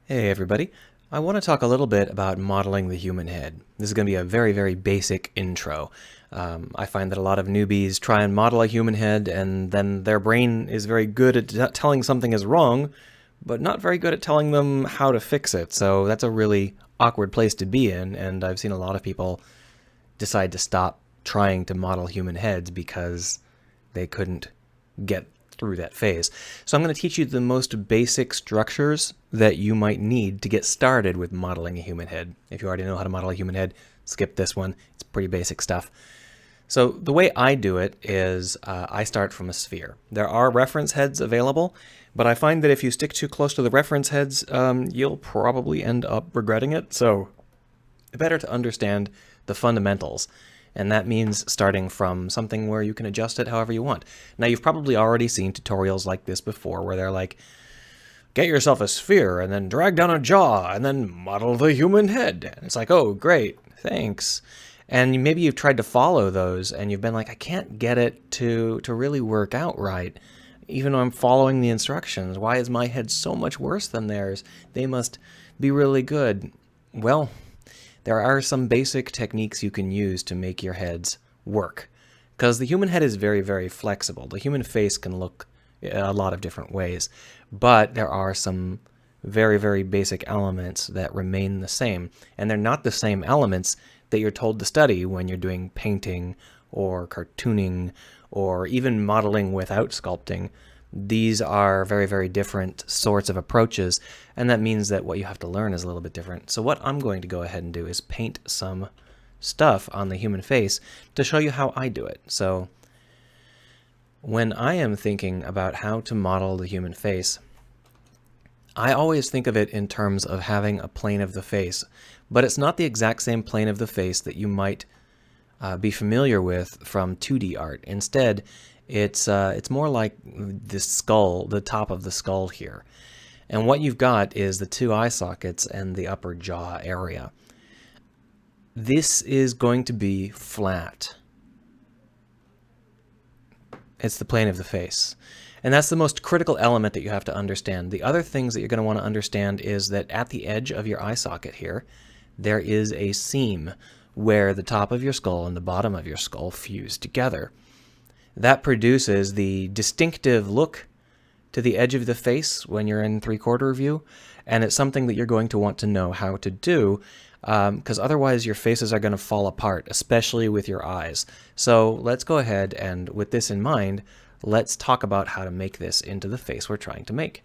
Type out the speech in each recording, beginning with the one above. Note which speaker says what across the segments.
Speaker 1: Hey everybody. I want to talk a little bit about modeling the human head. This is going to be a very, very basic intro. I find that a lot of newbies try and model a human head and then their brain is very good at telling something is wrong, but not very good at telling them how to fix it. So that's a really awkward place to be in, and I've seen a lot of people decide to stop trying to model human heads because they couldn't get through that phase. So I'm going to teach you the most basic structures that you might need to get started with modeling a human head. If you already know how to model a human head, skip this one. It's pretty basic stuff. So the way I do it is I start from a sphere. There are reference heads available, but I find that if you stick too close to the reference heads, you'll probably end up regretting it. So better to understand the fundamentals. And that means starting from something where you can adjust it however you want. Now, you've probably already seen tutorials like this before where they're like, get yourself a sphere and then drag down a jaw and then model the human head. And it's like, oh, great, thanks. And maybe you've tried to follow those and you've been like, I can't get it to really work out right. Even though I'm following the instructions, why is my head so much worse than theirs? They must be really good. Well, there are some basic techniques you can use to make your heads work. Because the human head is very, very flexible. The human face can look a lot of different ways. But there are some very, very basic elements that remain the same. And they're not the same elements that you're told to study when you're doing painting or cartooning or even modeling without sculpting. These are very, very different sorts of approaches, and that means that what you have to learn is a little bit different. So what I'm going to go ahead and do is paint some stuff on the human face to show you how I do it. So when I am thinking about how to model the human face, I always think of it in terms of having a plane of the face, but it's not the exact same plane of the face that you might be familiar with from 2D art. Instead, it's more like the skull, the top of the skull here. And what you've got is the two eye sockets and the upper jaw area. This is going to be flat. It's the plane of the face. And that's the most critical element that you have to understand. The other things that you're going to want to understand is that at the edge of your eye socket here, there is a seam where the top of your skull and the bottom of your skull fuse together. That produces the distinctive look to the edge of the face when you're in three-quarter view, and it's something that you're going to want to know how to do, because otherwise your faces are going to fall apart, especially with your eyes. So let's go ahead and, with this in mind, let's talk about how to make this into the face we're trying to make.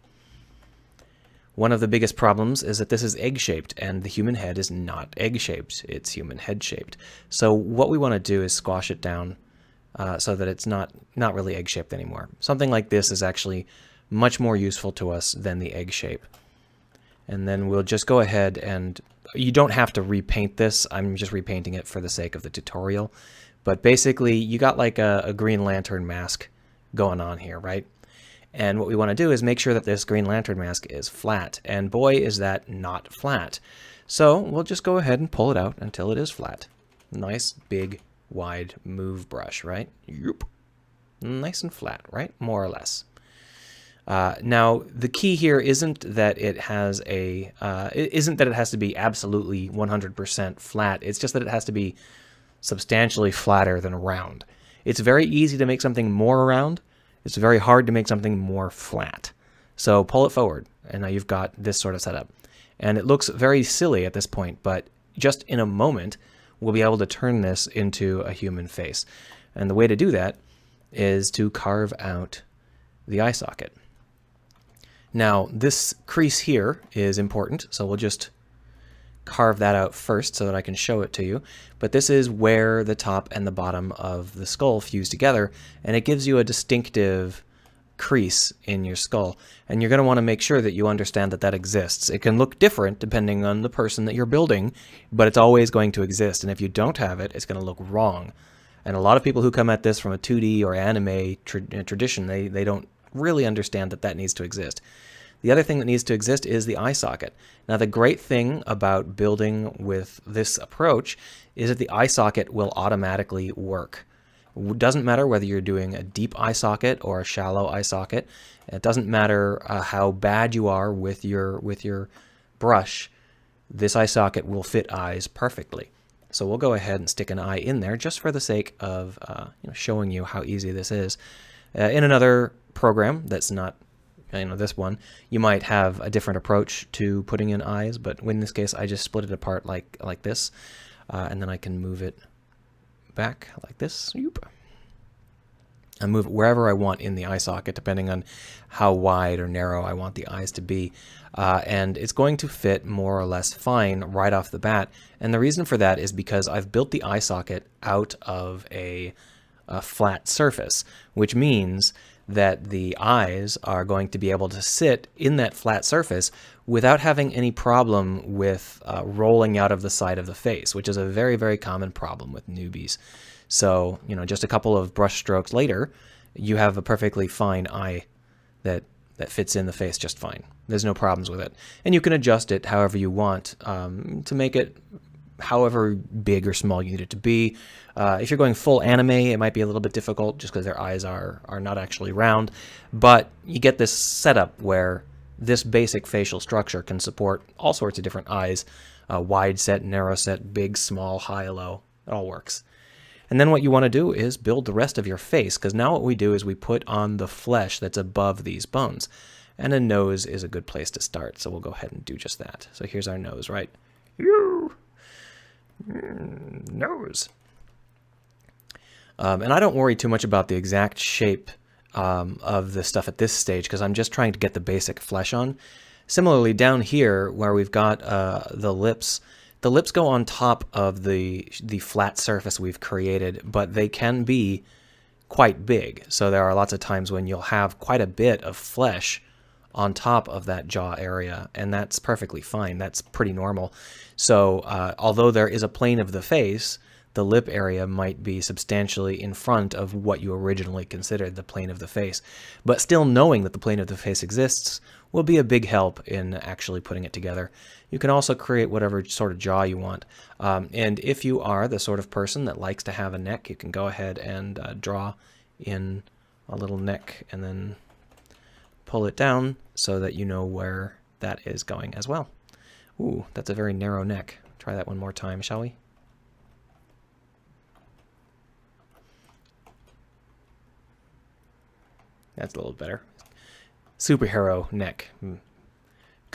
Speaker 1: One of the biggest problems is that this is egg-shaped, and the human head is not egg-shaped, it's human head-shaped. So what we want to do is squash it down so that it's not really egg-shaped anymore. Something like this is actually much more useful to us than the egg shape. And then we'll just go ahead and, you don't have to repaint this, I'm just repainting it for the sake of the tutorial. But basically, you got like a Green Lantern mask going on here, right? And what we want to do is make sure that this Green Lantern mask is flat. And boy, is that not flat. So we'll just go ahead and pull it out until it is flat. Nice, big, wide move brush, right? Yep. Nice and flat, right? More or less. Now, the key here isn't that it has to be absolutely 100% flat. It's just that it has to be substantially flatter than round. It's very easy to make something more round. It's very hard to make something more flat. So pull it forward, and now you've got this sort of setup. And it looks very silly at this point, but just in a moment, we'll be able to turn this into a human face. And the way to do that is to carve out the eye socket. Now, this crease here is important, so we'll just carve that out first so that I can show it to you. But this is where the top and the bottom of the skull fuse together, and it gives you a distinctive crease in your skull. And you're going to want to make sure that you understand that that exists. It can look different depending on the person that you're building, but it's always going to exist. And if you don't have it, it's going to look wrong. And a lot of people who come at this from a 2D or anime tradition, they don't really understand that that needs to exist. The other thing that needs to exist is the eye socket. Now, the great thing about building with this approach is that the eye socket will automatically work. It doesn't matter whether you're doing a deep eye socket or a shallow eye socket. It doesn't matter how bad you are with your brush, this eye socket will fit eyes perfectly. So we'll go ahead and stick an eye in there just for the sake of showing you how easy this is. In another program that's not this one, you might have a different approach to putting in eyes, but in this case I just split it apart like this, and then I can move it back like this. I move it wherever I want in the eye socket, depending on how wide or narrow I want the eyes to be. And it's going to fit more or less fine right off the bat. And the reason for that is because I've built the eye socket out of a flat surface, which means that the eyes are going to be able to sit in that flat surface without having any problem with rolling out of the side of the face, which is a very, very common problem with newbies. So, just a couple of brush strokes later, you have a perfectly fine eye that fits in the face just fine. There's no problems with it. And you can adjust it however you want to make it however big or small you need it to be. If you're going full anime, it might be a little bit difficult just because their eyes are not actually round. But you get this setup where this basic facial structure can support all sorts of different eyes, wide set, narrow set, big, small, high, low. It all works. And then what you want to do is build the rest of your face, because now what we do is we put on the flesh that's above these bones. And a nose is a good place to start, so we'll go ahead and do just that. So here's our nose, right? Nose. And I don't worry too much about the exact shape of the stuff at this stage, because I'm just trying to get the basic flesh on. Similarly, down here where we've got the lips go on top of the flat surface we've created, but they can be quite big. So there are lots of times when you'll have quite a bit of flesh on top of that jaw area, and that's perfectly fine. That's pretty normal. So although there is a plane of the face, the lip area might be substantially in front of what you originally considered the plane of the face. But still knowing that the plane of the face exists will be a big help in actually putting it together. You can also create whatever sort of jaw you want. And if you are the sort of person that likes to have a neck, you can go ahead and draw in a little neck and then pull it down so that you know where that is going as well. Ooh, that's a very narrow neck. Try that one more time, shall we? That's a little better. Superhero neck. Kind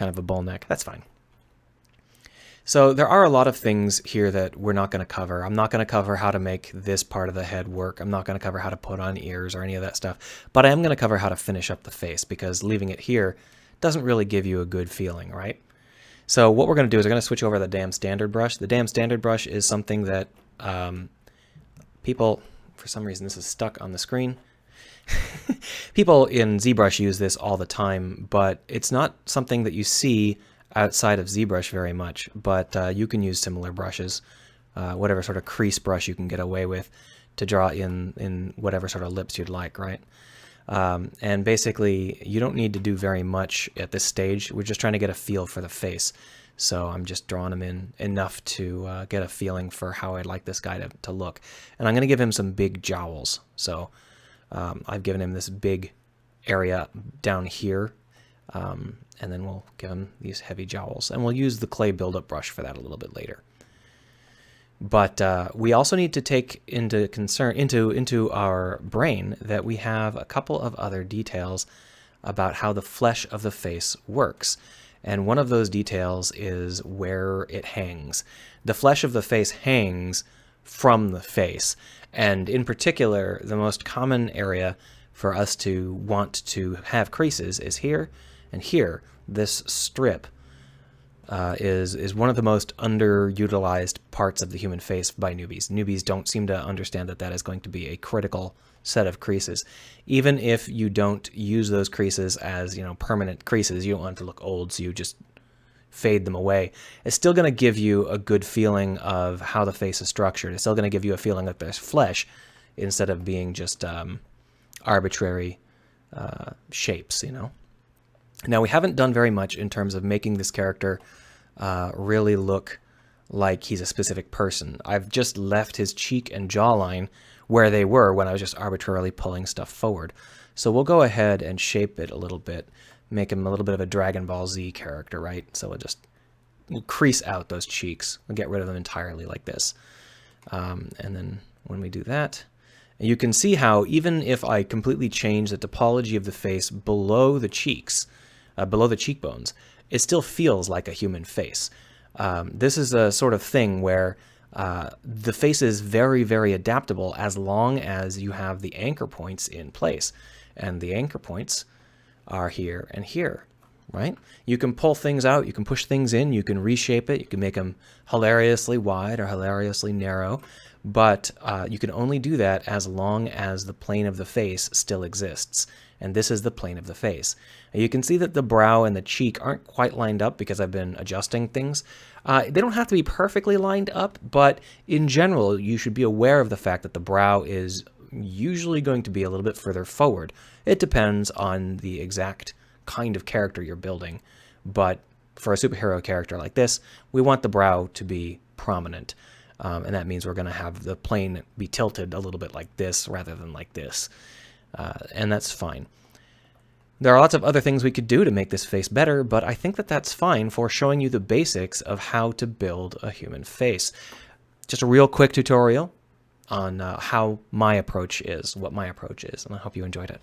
Speaker 1: of a bull neck. That's fine. So there are a lot of things here that we're not going to cover. I'm not going to cover how to make this part of the head work. I'm not going to cover how to put on ears or any of that stuff. But I am going to cover how to finish up the face, because leaving it here doesn't really give you a good feeling, right? So what we're going to do is we're going to switch over the damn standard brush. The damn standard brush is something that people, for some reason this is stuck on the screen. People in ZBrush use this all the time, but it's not something that you see outside of ZBrush very much. But you can use similar brushes, whatever sort of crease brush you can get away with, to draw in whatever sort of lips you'd like, right? And basically, you don't need to do very much at this stage. We're just trying to get a feel for the face. So I'm just drawing him in enough to get a feeling for how I'd like this guy to look. And I'm going to give him some big jowls. So I've given him this big area down here, and then we'll give him these heavy jowls. And we'll use the clay buildup brush for that a little bit later. But we also need to take into our brain that we have a couple of other details about how the flesh of the face works. And one of those details is where it hangs. The flesh of the face hangs from the face. And in particular, the most common area for us to want to have creases is here and here. This strip is one of the most underutilized parts of the human face by newbies. Newbies don't seem to understand that that is going to be a critical set of creases. Even if you don't use those creases as, permanent creases, you don't want it to look old, so you just fade them away. It's still going to give you a good feeling of how the face is structured. It's still going to give you a feeling that there's flesh instead of being just arbitrary shapes, Now, we haven't done very much in terms of making this character really look like he's a specific person. I've just left his cheek and jawline where they were when I was just arbitrarily pulling stuff forward. So we'll go ahead and shape it a little bit, make him a little bit of a Dragon Ball Z character, right? So we'll just we'll crease out those cheeks. We'll get rid of them entirely like this. And then when we do that, you can see how even if I completely change the topology of the face below the cheeks, below the cheekbones, it still feels like a human face. This is a sort of thing where the face is very, very adaptable as long as you have the anchor points in place. And the anchor points are here and here, right? You can pull things out, you can push things in, you can reshape it, you can make them hilariously wide or hilariously narrow, but you can only do that as long as the plane of the face still exists. And this is the plane of the face. And you can see that the brow and the cheek aren't quite lined up because I've been adjusting things. They don't have to be perfectly lined up, but in general, you should be aware of the fact that the brow is usually going to be a little bit further forward. It depends on the exact kind of character you're building, but for a superhero character like this, we want the brow to be prominent, and that means we're going to have the plane be tilted a little bit like this rather than like this, and that's fine. There are lots of other things we could do to make this face better, but I think that that's fine for showing you the basics of how to build a human face. Just a real quick tutorial on how my approach is, what my approach is, and I hope you enjoyed it.